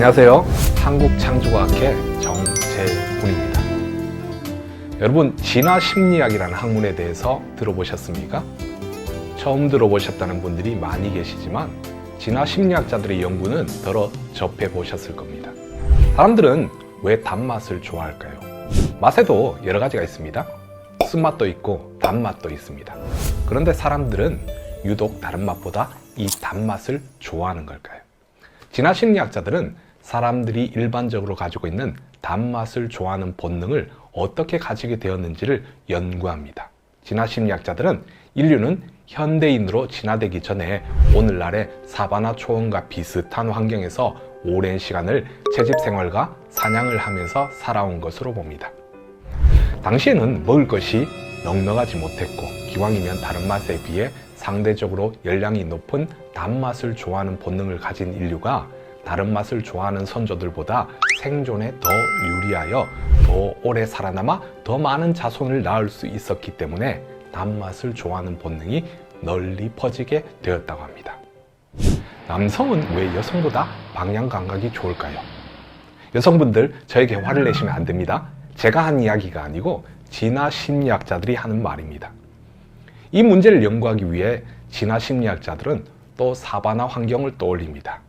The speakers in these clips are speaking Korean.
안녕하세요. 한국창조과학회 정재훈입니다. 여러분, 진화심리학이라는 학문에 대해서 들어보셨습니까? 처음 들어보셨다는 분들이 많이 계시지만 진화심리학자들의 연구는 더러 접해보셨을 겁니다. 사람들은 왜 단맛을 좋아할까요? 맛에도 여러 가지가 있습니다. 쓴맛도 있고 단맛도 있습니다. 그런데 사람들은 유독 다른 맛보다 이 단맛을 좋아하는 걸까요? 진화심리학자들은 사람들이 일반적으로 가지고 있는 단맛을 좋아하는 본능을 어떻게 가지게 되었는지를 연구합니다. 진화심리학자들은 인류는 현대인으로 진화되기 전에 오늘날의 사바나 초원과 비슷한 환경에서 오랜 시간을 채집생활과 사냥을 하면서 살아온 것으로 봅니다. 당시에는 먹을 것이 넉넉하지 못했고 기왕이면 다른 맛에 비해 상대적으로 열량이 높은 단맛을 좋아하는 본능을 가진 인류가 다른 맛을 좋아하는 선조들보다 생존에 더 유리하여 더 오래 살아남아 더 많은 자손을 낳을 수 있었기 때문에 단맛을 좋아하는 본능이 널리 퍼지게 되었다고 합니다. 남성은 왜 여성보다 방향 감각이 좋을까요? 여성분들 저에게 화를 내시면 안 됩니다. 제가 한 이야기가 아니고 진화심리학자들이 하는 말입니다. 이 문제를 연구하기 위해 진화심리학자들은 또 사바나 환경을 떠올립니다.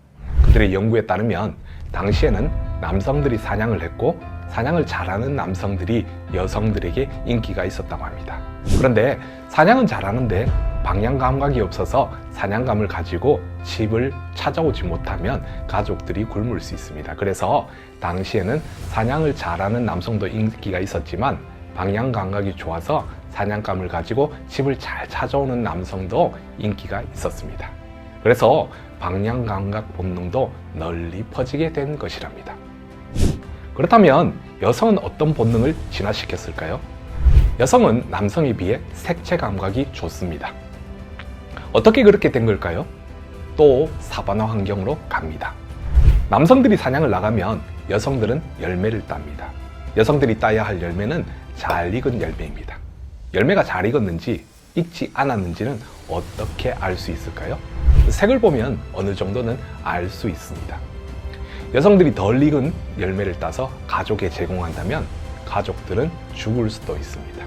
그들의 연구에 따르면 당시에는 남성들이 사냥을 했고 사냥을 잘하는 남성들이 여성들에게 인기가 있었다고 합니다. 그런데 사냥은 잘하는데 방향 감각이 없어서 사냥감을 가지고 집을 찾아오지 못하면 가족들이 굶을 수 있습니다. 그래서 당시에는 사냥을 잘하는 남성도 인기가 있었지만 방향 감각이 좋아서 사냥감을 가지고 집을 잘 찾아오는 남성도 인기가 있었습니다. 그래서 방향 감각 본능도 널리 퍼지게 된 것이랍니다. 그렇다면 여성은 어떤 본능을 진화시켰을까요? 여성은 남성에 비해 색채 감각이 좋습니다. 어떻게 그렇게 된 걸까요? 또 사바나 환경으로 갑니다. 남성들이 사냥을 나가면 여성들은 열매를 땁니다. 여성들이 따야 할 열매는 잘 익은 열매입니다. 열매가 잘 익었는지 익지 않았는지는 어떻게 알 수 있을까요? 색을 보면 어느 정도는 알 수 있습니다. 여성들이 덜 익은 열매를 따서 가족에 제공한다면 가족들은 죽을 수도 있습니다.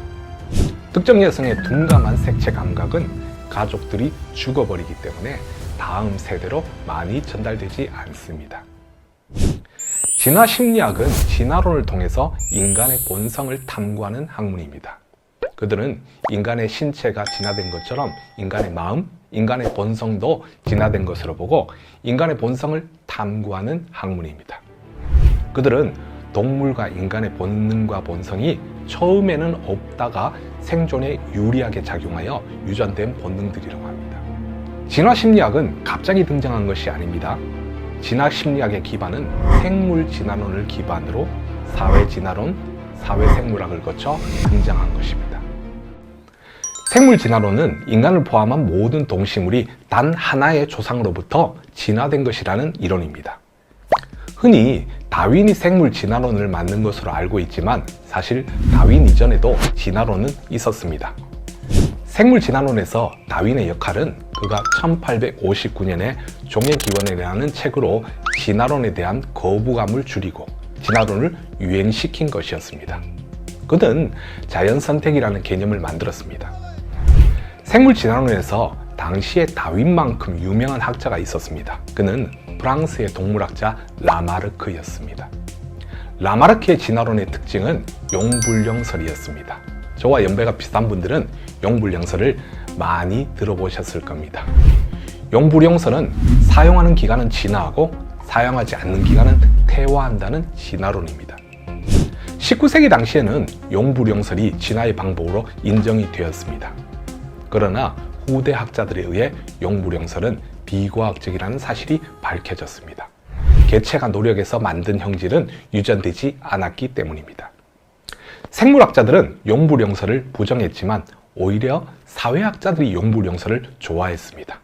특정 여성의 둔감한 색채 감각은 가족들이 죽어버리기 때문에 다음 세대로 많이 전달되지 않습니다. 진화심리학은 진화론을 통해서 인간의 본성을 탐구하는 학문입니다. 그들은 인간의 신체가 진화된 것처럼 인간의 마음, 인간의 본성도 진화된 것으로 보고 인간의 본성을 탐구하는 학문입니다. 그들은 동물과 인간의 본능과 본성이 처음에는 없다가 생존에 유리하게 작용하여 유전된 본능들이라고 합니다. 진화심리학은 갑자기 등장한 것이 아닙니다. 진화심리학의 기반은 생물진화론을 기반으로 사회진화론, 사회생물학을 거쳐 등장한 것입니다. 생물진화론은 인간을 포함한 모든 동식물이 단 하나의 조상으로부터 진화된 것이라는 이론입니다. 흔히 다윈이 생물진화론을 만든 것으로 알고 있지만 사실 다윈 이전에도 진화론은 있었습니다. 생물진화론에서 다윈의 역할은 그가 1859년에 종의기원이라는 책으로 진화론에 대한 거부감을 줄이고 진화론을 유행시킨 것이었습니다. 그는 자연선택이라는 개념을 만들었습니다. 생물진화론에서 당시에 다윈만큼 유명한 학자가 있었습니다. 그는 프랑스의 동물학자 라마르크였습니다. 라마르크의 진화론의 특징은 용불용설이었습니다. 저와 연배가 비슷한 분들은 용불용설을 많이 들어보셨을 겁니다. 용불용설은 사용하는 기간은 진화하고 사용하지 않는 기간은 퇴화한다는 진화론입니다. 19세기 당시에는 용불용설이 진화의 방법으로 인정이 되었습니다. 그러나 후대 학자들에 의해 용불용설은 비과학적이라는 사실이 밝혀졌습니다. 개체가 노력해서 만든 형질은 유전되지 않았기 때문입니다. 생물학자들은 용불용설을 부정했지만 오히려 사회학자들이 용불용설을 좋아했습니다.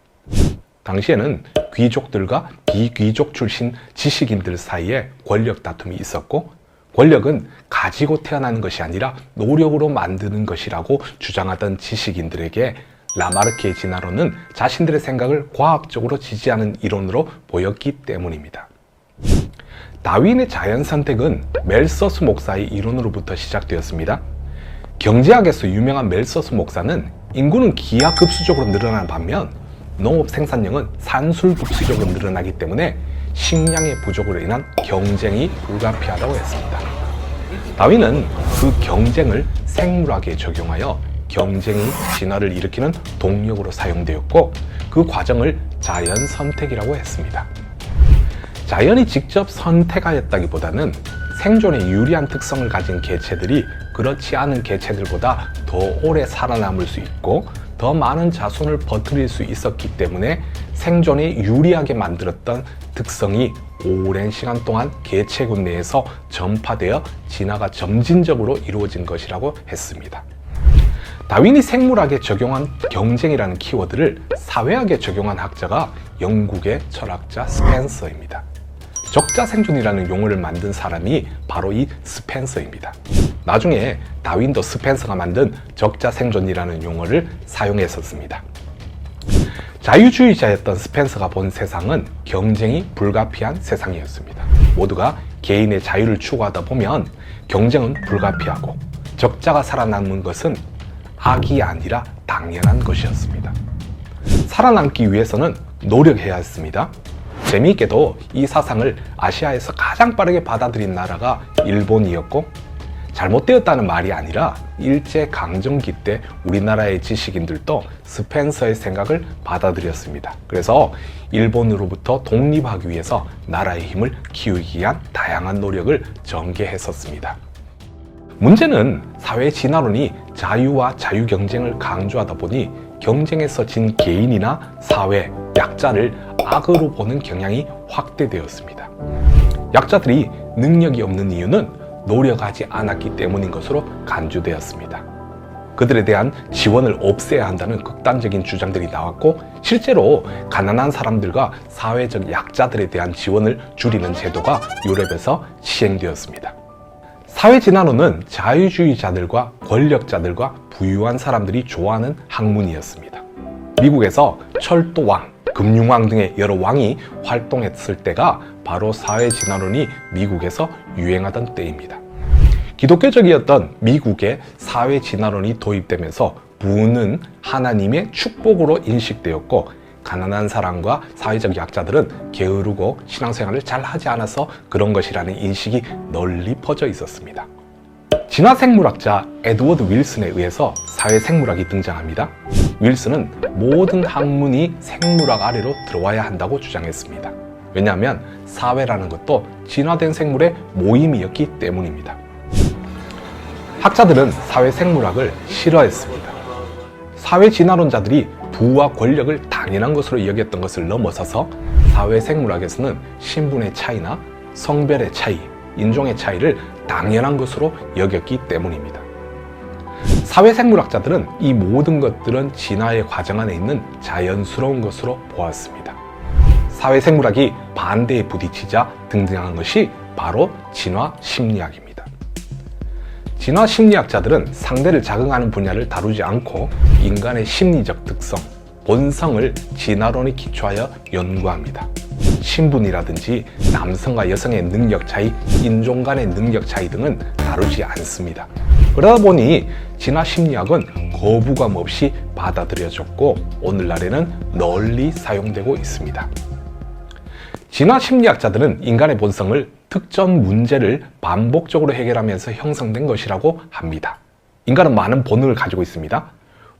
당시에는 귀족들과 비귀족 출신 지식인들 사이에 권력 다툼이 있었고 권력은 가지고 태어나는 것이 아니라 노력으로 만드는 것이라고 주장하던 지식인들에게 라마르키의 진화론은 자신들의 생각을 과학적으로 지지하는 이론으로 보였기 때문입니다. 다윈의 자연 선택은 멜서스 목사의 이론으로부터 시작되었습니다. 경제학에서 유명한 멜서스 목사는 인구는 기하급수적으로 늘어나는 반면 농업 생산량은 산술급수적으로 늘어나기 때문에 식량의 부족으로 인한 경쟁이 불가피하다고 했습니다. 다윈은 그 경쟁을 생물학에 적용하여 경쟁이 진화를 일으키는 동력으로 사용되었고 그 과정을 자연 선택이라고 했습니다. 자연이 직접 선택하였다기보다는 생존에 유리한 특성을 가진 개체들이 그렇지 않은 개체들보다 더 오래 살아남을 수 있고 더 많은 자손을 버티릴 수 있었기 때문에 생존에 유리하게 만들었던 특성이 오랜 시간 동안 개체군 내에서 전파되어 진화가 점진적으로 이루어진 것이라고 했습니다. 다윈이 생물학에 적용한 경쟁이라는 키워드를 사회학에 적용한 학자가 영국의 철학자 스펜서입니다. 적자생존이라는 용어를 만든 사람이 바로 이 스펜서입니다. 나중에 다윈도 스펜서가 만든 적자생존이라는 용어를 사용했었습니다. 자유주의자였던 스펜서가 본 세상은 경쟁이 불가피한 세상이었습니다. 모두가 개인의 자유를 추구하다 보면 경쟁은 불가피하고 적자가 살아남는 것은 악이 아니라 당연한 것이었습니다. 살아남기 위해서는 노력해야 했습니다. 재미있게도 이 사상을 아시아에서 가장 빠르게 받아들인 나라가 일본이었고 잘못되었다는 말이 아니라 일제강점기 때 우리나라의 지식인들도 스펜서의 생각을 받아들였습니다. 그래서 일본으로부터 독립하기 위해서 나라의 힘을 키우기 위한 다양한 노력을 전개했었습니다. 문제는 사회 진화론이 자유와 자유 경쟁을 강조하다 보니 경쟁에서 진 개인이나 사회, 약자를 악으로 보는 경향이 확대되었습니다. 약자들이 능력이 없는 이유는 노력하지 않았기 때문인 것으로 간주되었습니다. 그들에 대한 지원을 없애야 한다는 극단적인 주장들이 나왔고 실제로 가난한 사람들과 사회적 약자들에 대한 지원을 줄이는 제도가 유럽에서 시행되었습니다. 사회진화론은 자유주의자들과 권력자들과 부유한 사람들이 좋아하는 학문이었습니다. 미국에서 철도왕, 금융왕 등의 여러 왕이 활동했을 때가 바로 사회진화론이 미국에서 유행하던 때입니다. 기독교적이었던 미국의 사회진화론이 도입되면서 부는 하나님의 축복으로 인식되었고 가난한 사람과 사회적 약자들은 게으르고 신앙생활을 잘 하지 않아서 그런 것이라는 인식이 널리 퍼져 있었습니다. 진화생물학자 에드워드 윌슨에 의해서 사회생물학이 등장합니다. 윌슨은 모든 학문이 생물학 아래로 들어와야 한다고 주장했습니다. 왜냐하면 사회라는 것도 진화된 생물의 모임이었기 때문입니다. 학자들은 사회생물학을 싫어했습니다. 사회진화론자들이 부와 권력을 당연한 것으로 여겼던 것을 넘어서서 사회생물학에서는 신분의 차이나 성별의 차이, 인종의 차이를 당연한 것으로 여겼기 때문입니다. 사회생물학자들은 이 모든 것들은 진화의 과정 안에 있는 자연스러운 것으로 보았습니다. 사회생물학이 반대에 부딪히자 등장한 것이 바로 진화심리학입니다. 진화심리학자들은 상대를 자극하는 분야를 다루지 않고 인간의 심리적 특성, 본성을 진화론에 기초하여 연구합니다. 신분이라든지 남성과 여성의 능력 차이, 인종 간의 능력 차이 등은 다루지 않습니다. 그러다 보니 진화심리학은 거부감 없이 받아들여졌고 오늘날에는 널리 사용되고 있습니다. 진화심리학자들은 인간의 본성을 특정 문제를 반복적으로 해결하면서 형성된 것이라고 합니다. 인간은 많은 본능을 가지고 있습니다.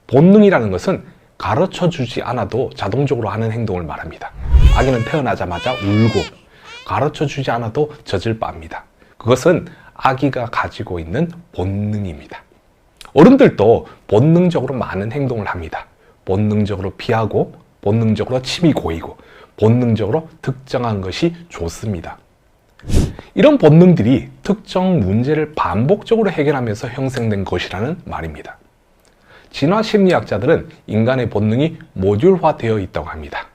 본능이라는 것은 가르쳐주지 않아도 자동적으로 하는 행동을 말합니다. 아기는 태어나자마자 울고 가르쳐주지 않아도 젖을 빱니다. 그것은 아기가 가지고 있는 본능입니다. 어른들도 본능적으로 많은 행동을 합니다. 본능적으로 피하고 본능적으로 침이 고이고 본능적으로 특정한 것이 좋습니다. 이런 본능들이 특정 문제를 반복적으로 해결하면서 형성된 것이라는 말입니다. 진화심리학자들은 인간의 본능이 모듈화되어 있다고 합니다.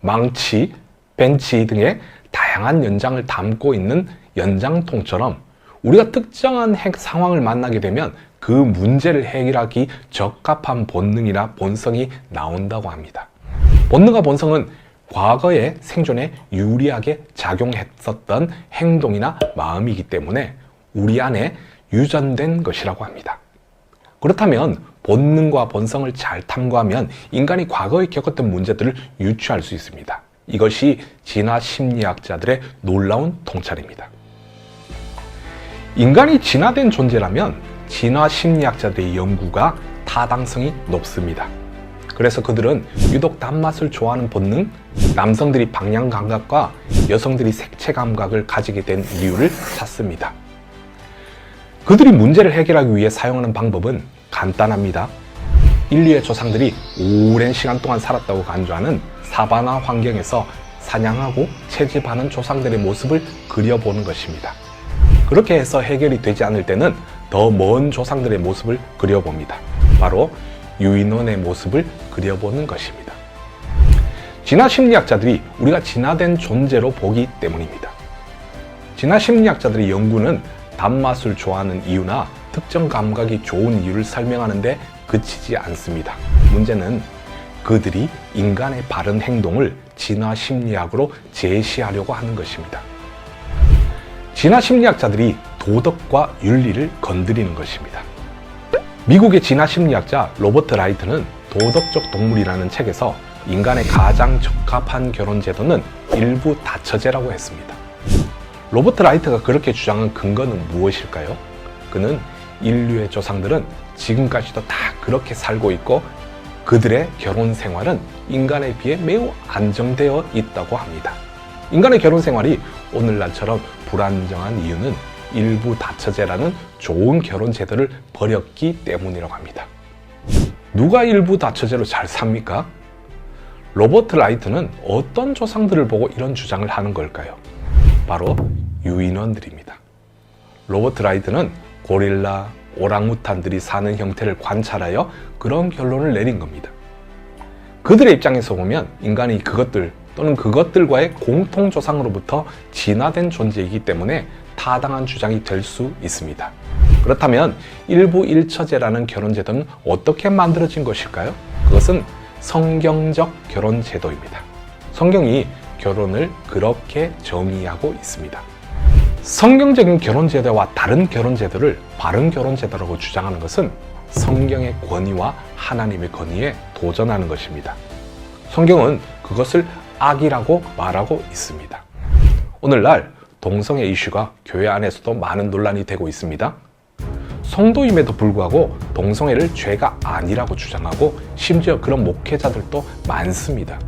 망치, 벤치 등의 다양한 연장을 담고 있는 연장통처럼 우리가 특정한 상황을 만나게 되면 그 문제를 해결하기 적합한 본능이나 본성이 나온다고 합니다. 본능과 본성은 과거의 생존에 유리하게 작용했었던 행동이나 마음이기 때문에 우리 안에 유전된 것이라고 합니다. 그렇다면 본능과 본성을 잘 탐구하면 인간이 과거에 겪었던 문제들을 유추할 수 있습니다. 이것이 진화 심리학자들의 놀라운 통찰입니다. 인간이 진화된 존재라면 진화 심리학자들의 연구가 타당성이 높습니다. 그래서 그들은 유독 단맛을 좋아하는 본능, 남성들이 방향 감각과 여성들이 색채 감각을 가지게 된 이유를 찾습니다. 그들이 문제를 해결하기 위해 사용하는 방법은 간단합니다. 인류의 조상들이 오랜 시간 동안 살았다고 간주하는 사바나 환경에서 사냥하고 채집하는 조상들의 모습을 그려보는 것입니다. 그렇게 해서 해결이 되지 않을 때는 더 먼 조상들의 모습을 그려봅니다. 바로 유인원의 모습을 그려보는 것입니다. 진화 심리학자들이 우리가 진화된 존재로 보기 때문입니다. 진화 심리학자들의 연구는 단맛을 좋아하는 이유나 특정 감각이 좋은 이유를 설명하는데 그치지 않습니다. 문제는 그들이 인간의 바른 행동을 진화 심리학으로 제시하려고 하는 것입니다. 진화 심리학자들이 도덕과 윤리를 건드리는 것입니다. 미국의 진화 심리학자 로버트 라이트는 도덕적 동물이라는 책에서 인간의 가장 적합한 결혼 제도는 일부 다처제라고 했습니다. 로버트 라이트가 그렇게 주장한 근거는 무엇일까요? 그는 인류의 조상들은 지금까지도 다 그렇게 살고 있고 그들의 결혼 생활은 인간에 비해 매우 안정되어 있다고 합니다. 인간의 결혼 생활이 오늘날처럼 불안정한 이유는 일부 다처제라는 좋은 결혼 제도를 버렸기 때문이라고 합니다. 누가 일부 다처제로 잘 삽니까? 로버트 라이트는 어떤 조상들을 보고 이런 주장을 하는 걸까요? 바로 유인원들입니다. 로버트 라이트는 고릴라, 오랑우탄들이 사는 형태를 관찰하여 그런 결론을 내린 겁니다. 그들의 입장에서 보면 인간이 그것들 또는 그것들과의 공통조상으로부터 진화된 존재이기 때문에 타당한 주장이 될 수 있습니다. 그렇다면 일부 일처제라는 결혼제도는 어떻게 만들어진 것일까요? 그것은 성경적 결혼제도입니다. 성경이 결혼을 그렇게 정의하고 있습니다. 성경적인 결혼제도와 다른 결혼제도를 바른 결혼제도라고 주장하는 것은 성경의 권위와 하나님의 권위에 도전하는 것입니다. 성경은 그것을 악이라고 말하고 있습니다. 오늘날 동성애 이슈가 교회 안에서도 많은 논란이 되고 있습니다. 성도임에도 불구하고 동성애를 죄가 아니라고 주장하고 심지어 그런 목회자들도 많습니다.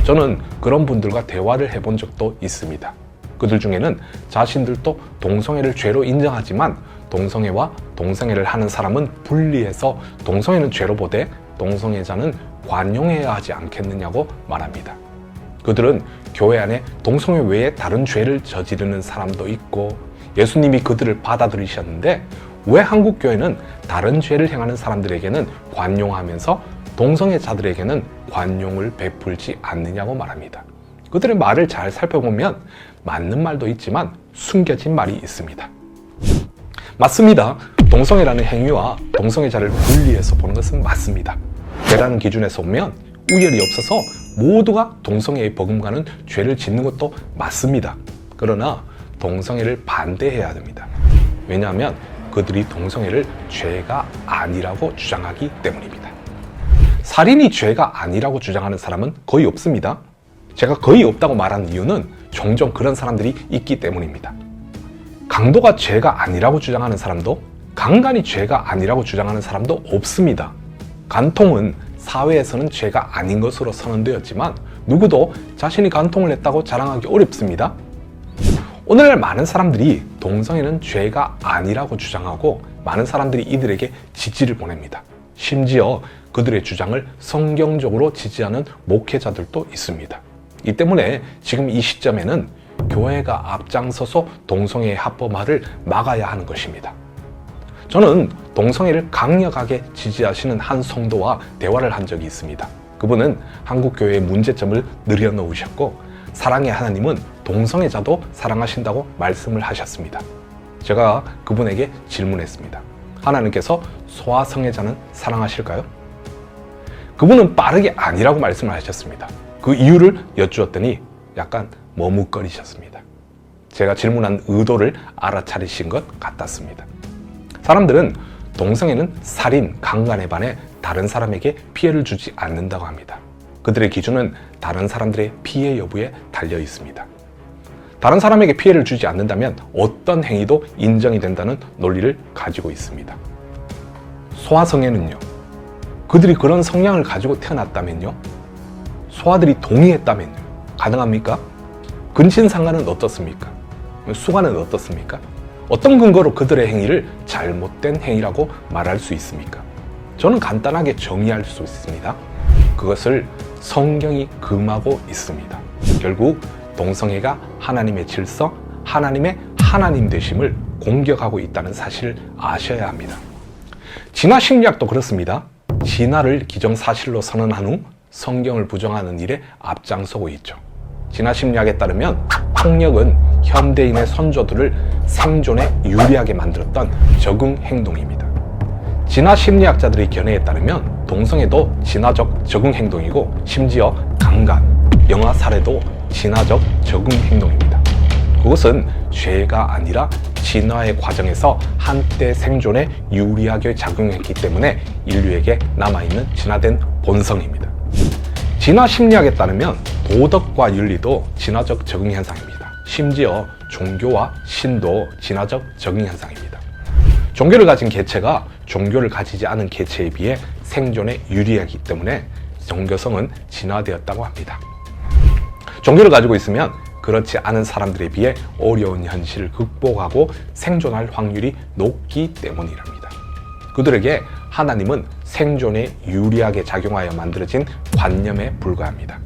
저는 그런 분들과 대화를 해본 적도 있습니다. 그들 중에는 자신들도 동성애를 죄로 인정하지만 동성애와 동성애를 하는 사람은 분리해서 동성애는 죄로 보되 동성애자는 관용해야 하지 않겠느냐고 말합니다. 그들은 교회 안에 동성애 외에 다른 죄를 저지르는 사람도 있고 예수님이 그들을 받아들이셨는데 왜 한국 교회는 다른 죄를 행하는 사람들에게는 관용하면서 동성애자들에게는 관용을 베풀지 않느냐고 말합니다. 그들의 말을 잘 살펴보면 맞는 말도 있지만 숨겨진 말이 있습니다. 맞습니다. 동성애라는 행위와 동성애자를 분리해서 보는 것은 맞습니다. 죄라는 기준에서 보면 우열이 없어서 모두가 동성애에 버금가는 죄를 짓는 것도 맞습니다. 그러나 동성애를 반대해야 됩니다. 왜냐하면 그들이 동성애를 죄가 아니라고 주장하기 때문입니다. 살인이 죄가 아니라고 주장하는 사람은 거의 없습니다. 제가 거의 없다고 말하는 이유는 종종 그런 사람들이 있기 때문입니다. 강도가 죄가 아니라고 주장하는 사람도 강간이 죄가 아니라고 주장하는 사람도 없습니다. 간통은 사회에서는 죄가 아닌 것으로 선언되었지만 누구도 자신이 간통을 했다고 자랑하기 어렵습니다. 오늘날 많은 사람들이 동성애는 죄가 아니라고 주장하고 많은 사람들이 이들에게 지지를 보냅니다. 심지어 그들의 주장을 성경적으로 지지하는 목회자들도 있습니다. 이 때문에 지금 이 시점에는 교회가 앞장서서 동성애의 합법화를 막아야 하는 것입니다. 저는 동성애를 강력하게 지지하시는 한 성도와 대화를 한 적이 있습니다. 그분은 한국교회의 문제점을 늘여놓으셨고 사랑의 하나님은 동성애자도 사랑하신다고 말씀을 하셨습니다. 제가 그분에게 질문했습니다. 하나님께서 소아성애자는 사랑하실까요? 그분은 빠르게 아니라고 말씀을 하셨습니다. 그 이유를 여쭈었더니 약간 머뭇거리셨습니다. 제가 질문한 의도를 알아차리신 것 같았습니다. 사람들은 동성애는 살인, 강간에 반해 다른 사람에게 피해를 주지 않는다고 합니다. 그들의 기준은 다른 사람들의 피해 여부에 달려 있습니다. 다른 사람에게 피해를 주지 않는다면 어떤 행위도 인정이 된다는 논리를 가지고 있습니다. 소아성애는요, 그들이 그런 성향을 가지고 태어났다면요, 소아들이 동의했다면요, 가능합니까? 근친상간은 어떻습니까? 수간은 어떻습니까? 어떤 근거로 그들의 행위를 잘못된 행위라고 말할 수 있습니까? 저는 간단하게 정의할 수 있습니다. 그것을 성경이 금하고 있습니다. 결국 동성애가 하나님의 질서, 하나님의 하나님 되심을 공격하고 있다는 사실을 아셔야 합니다. 진화 심리학도 그렇습니다. 진화를 기정사실로 선언한 후 성경을 부정하는 일에 앞장서고 있죠. 진화 심리학에 따르면 폭력은 현대인의 선조들을 생존에 유리하게 만들었던 적응 행동입니다. 진화 심리학자들의 견해에 따르면 동성애도 진화적 적응 행동이고, 심지어 강간, 영아 살해도 진화적 적응 행동입니다. 그것은 죄가 아니라 진화의 과정에서 한때 생존에 유리하게 작용했기 때문에 인류에게 남아있는 진화된 본성입니다. 진화 심리학에 따르면 도덕과 윤리도 진화적 적응 현상입니다. 심지어 종교와 신도 진화적 적응 현상입니다. 종교를 가진 개체가 종교를 가지지 않은 개체에 비해 생존에 유리하기 때문에 종교성은 진화되었다고 합니다. 종교를 가지고 있으면 그렇지 않은 사람들에 비해 어려운 현실을 극복하고 생존할 확률이 높기 때문이랍니다. 그들에게 하나님은 생존에 유리하게 작용하여 만들어진 관념에 불과합니다.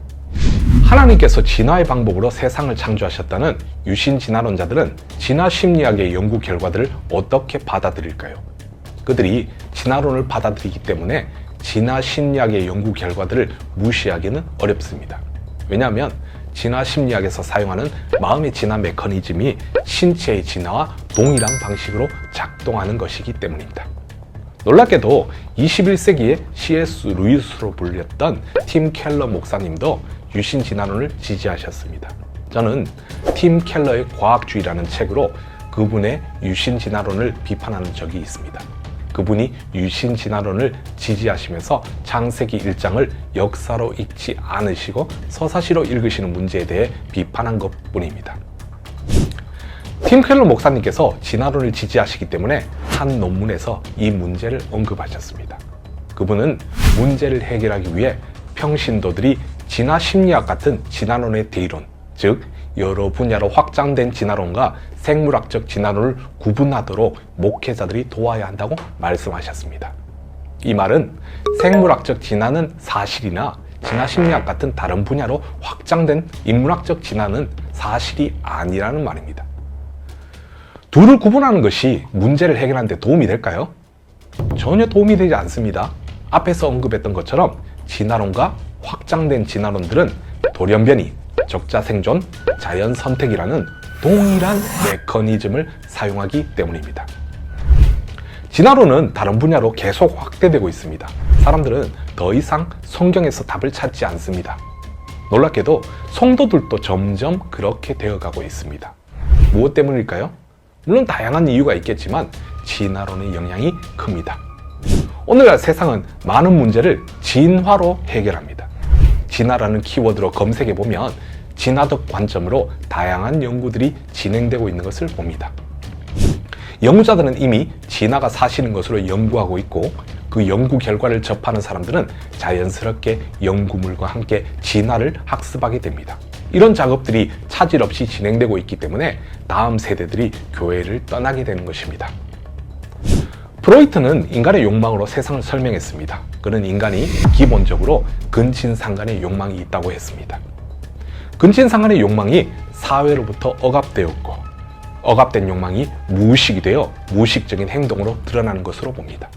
하나님께서 진화의 방법으로 세상을 창조하셨다는 유신 진화론자들은 진화 심리학의 연구 결과들을 어떻게 받아들일까요? 그들이 진화론을 받아들이기 때문에 진화 심리학의 연구 결과들을 무시하기는 어렵습니다. 왜냐하면 진화 심리학에서 사용하는 마음의 진화 메커니즘이 신체의 진화와 동일한 방식으로 작동하는 것이기 때문입니다. 놀랍게도 21세기의 C.S. 루이스로 불렸던 팀 켈러 목사님도 유신 진화론을 지지하셨습니다. 저는 팀 켈러의 과학주의라는 책으로 그분의 유신 진화론을 비판하는 적이 있습니다. 그분이 유신 진화론을 지지하시면서 창세기 1장을 역사로 읽지 않으시고 서사시로 읽으시는 문제에 대해 비판한 것뿐입니다. 팀 켈러 목사님께서 진화론을 지지하시기 때문에 한 논문에서 이 문제를 언급하셨습니다. 그분은 문제를 해결하기 위해 평신도들이 진화 심리학 같은 진화론의 대이론, 즉 여러 분야로 확장된 진화론과 생물학적 진화론을 구분하도록 목회자들이 도와야 한다고 말씀하셨습니다. 이 말은 생물학적 진화는 사실이나 진화 심리학 같은 다른 분야로 확장된 인문학적 진화는 사실이 아니라는 말입니다. 둘을 구분하는 것이 문제를 해결하는 데 도움이 될까요? 전혀 도움이 되지 않습니다. 앞에서 언급했던 것처럼 진화론과 확장된 진화론들은 돌연변이, 적자생존, 자연선택이라는 동일한 메커니즘을 사용하기 때문입니다. 진화론은 다른 분야로 계속 확대되고 있습니다. 사람들은 더 이상 성경에서 답을 찾지 않습니다. 놀랍게도 성도들도 점점 그렇게 되어가고 있습니다. 무엇 때문일까요? 물론 다양한 이유가 있겠지만 진화론의 영향이 큽니다. 오늘날 세상은 많은 문제를 진화로 해결합니다. 진화라는 키워드로 검색해보면 진화적 관점으로 다양한 연구들이 진행되고 있는 것을 봅니다. 연구자들은 이미 진화가 사실인 것으로 연구하고 있고, 그 연구 결과를 접하는 사람들은 자연스럽게 연구물과 함께 진화를 학습하게 됩니다. 이런 작업들이 차질 없이 진행되고 있기 때문에 다음 세대들이 교회를 떠나게 되는 것입니다. 프로이트는 인간의 욕망으로 세상을 설명했습니다. 그는 인간이 기본적으로 근친상간의 욕망이 있다고 했습니다. 근친상간의 욕망이 사회로부터 억압되었고, 억압된 욕망이 무의식이 되어 무의식적인 행동으로 드러나는 것으로 봅니다.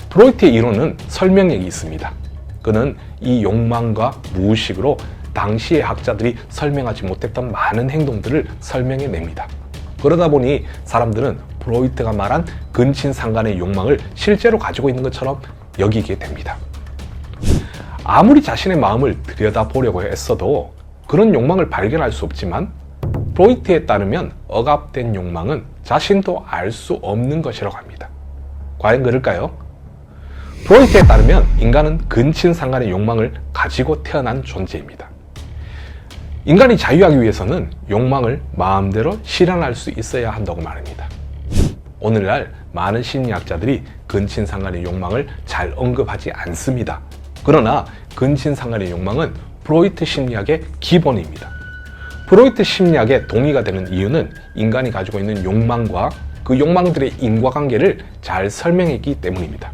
프로이트의 이론은 설명력이 있습니다. 그는 이 욕망과 무의식으로 당시의 학자들이 설명하지 못했던 많은 행동들을 설명해냅니다. 그러다 보니 사람들은 프로이트가 말한 근친상간의 욕망을 실제로 가지고 있는 것처럼 여기게 됩니다. 아무리 자신의 마음을 들여다보려고 했어도 그런 욕망을 발견할 수 없지만 프로이트에 따르면 억압된 욕망은 자신도 알 수 없는 것이라고 합니다. 과연 그럴까요? 프로이트에 따르면 인간은 근친상간의 욕망을 가지고 태어난 존재입니다. 인간이 자유하기 위해서는 욕망을 마음대로 실현할 수 있어야 한다고 말합니다. 오늘날 많은 심리학자들이 근친상간의 욕망을 잘 언급하지 않습니다. 그러나 근친상간의 욕망은 프로이트 심리학의 기본입니다. 프로이트 심리학에 동의가 되는 이유는 인간이 가지고 있는 욕망과 그 욕망들의 인과관계를 잘 설명했기 때문입니다.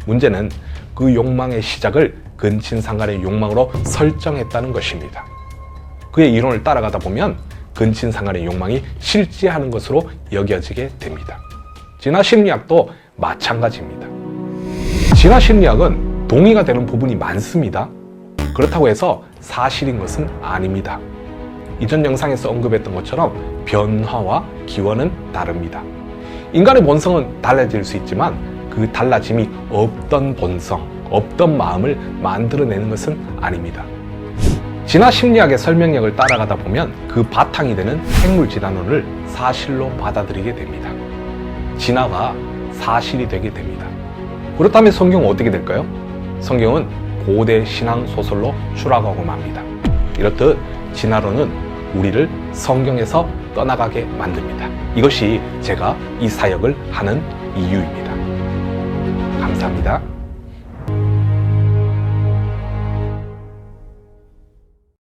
문제는 그 욕망의 시작을 근친상간의 욕망으로 설정했다는 것입니다. 그의 이론을 따라가다 보면 근친상간의 욕망이 실제하는 것으로 여겨지게 됩니다. 진화심리학도 마찬가지입니다. 진화심리학은 동의가 되는 부분이 많습니다. 그렇다고 해서 사실인 것은 아닙니다. 이전 영상에서 언급했던 것처럼 변화와 기원은 다릅니다. 인간의 본성은 달라질 수 있지만 그 달라짐이 없던 본성, 없던 마음을 만들어내는 것은 아닙니다. 진화심리학의 설명력을 따라가다 보면 그 바탕이 되는 생물진화론을 사실로 받아들이게 됩니다. 진화가 사실이 되게 됩니다. 그렇다면 성경은 어떻게 될까요? 성경은 고대 신앙 소설로 추락하고 맙니다. 이렇듯 진화론은 우리를 성경에서 떠나가게 만듭니다. 이것이 제가 이 사역을 하는 이유입니다. 감사합니다.